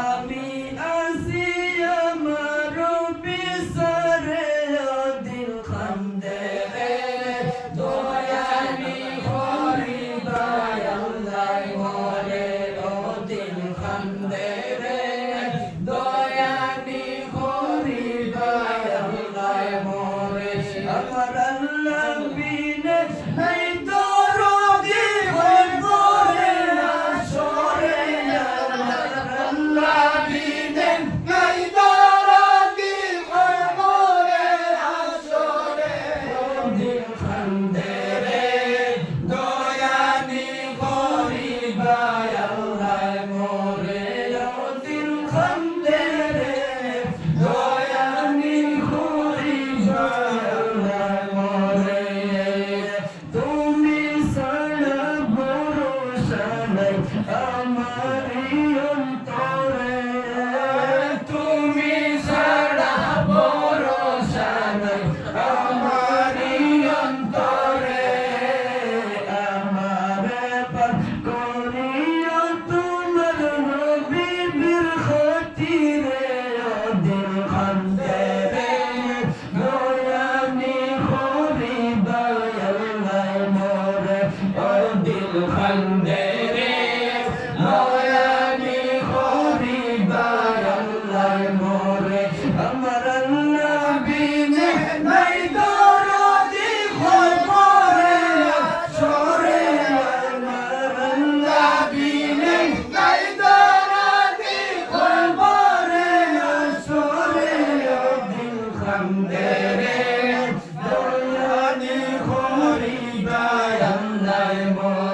আমি আসি আমার বিচারে দিল খান্দে দয়ানি হরি দয়াল্লাহ মরে ও দিল খান্দে দয়ানি হরি দয়াল্লাহ মরে আমার আল্লাহ বিনে নাই দরদি হই পরে আসরে আল্লাহ বিনে নাই দরদি হই পরে আসরে দিল খান্দে দয়ানি হরি দয়াল্লাহ মরে ও দিল খান্দে দয়ানি হরি দয়াল্লাহ মরে তুমি ছাড়া ভরসা নাই আমারই অন্তরে তুমি ছাড়া ভরসা নাই আমারই অন্তরে আমারে পার করিও তোমার নবীর খাতিরে ও দিল খান্দে দয়ানি হরি দয়াল্লাহ মরে ও দিল খান্দে দয়ানি হরি দয়াল্লাহ মরে আমার আল্লাহ বিনে নাই দরদি হই পরে আসরে আমার আল্লাহ বিনে নাই দরদি হই পরে আসরে দিল খান্দে দয়ানি হরি দয়াল্লাহ মরে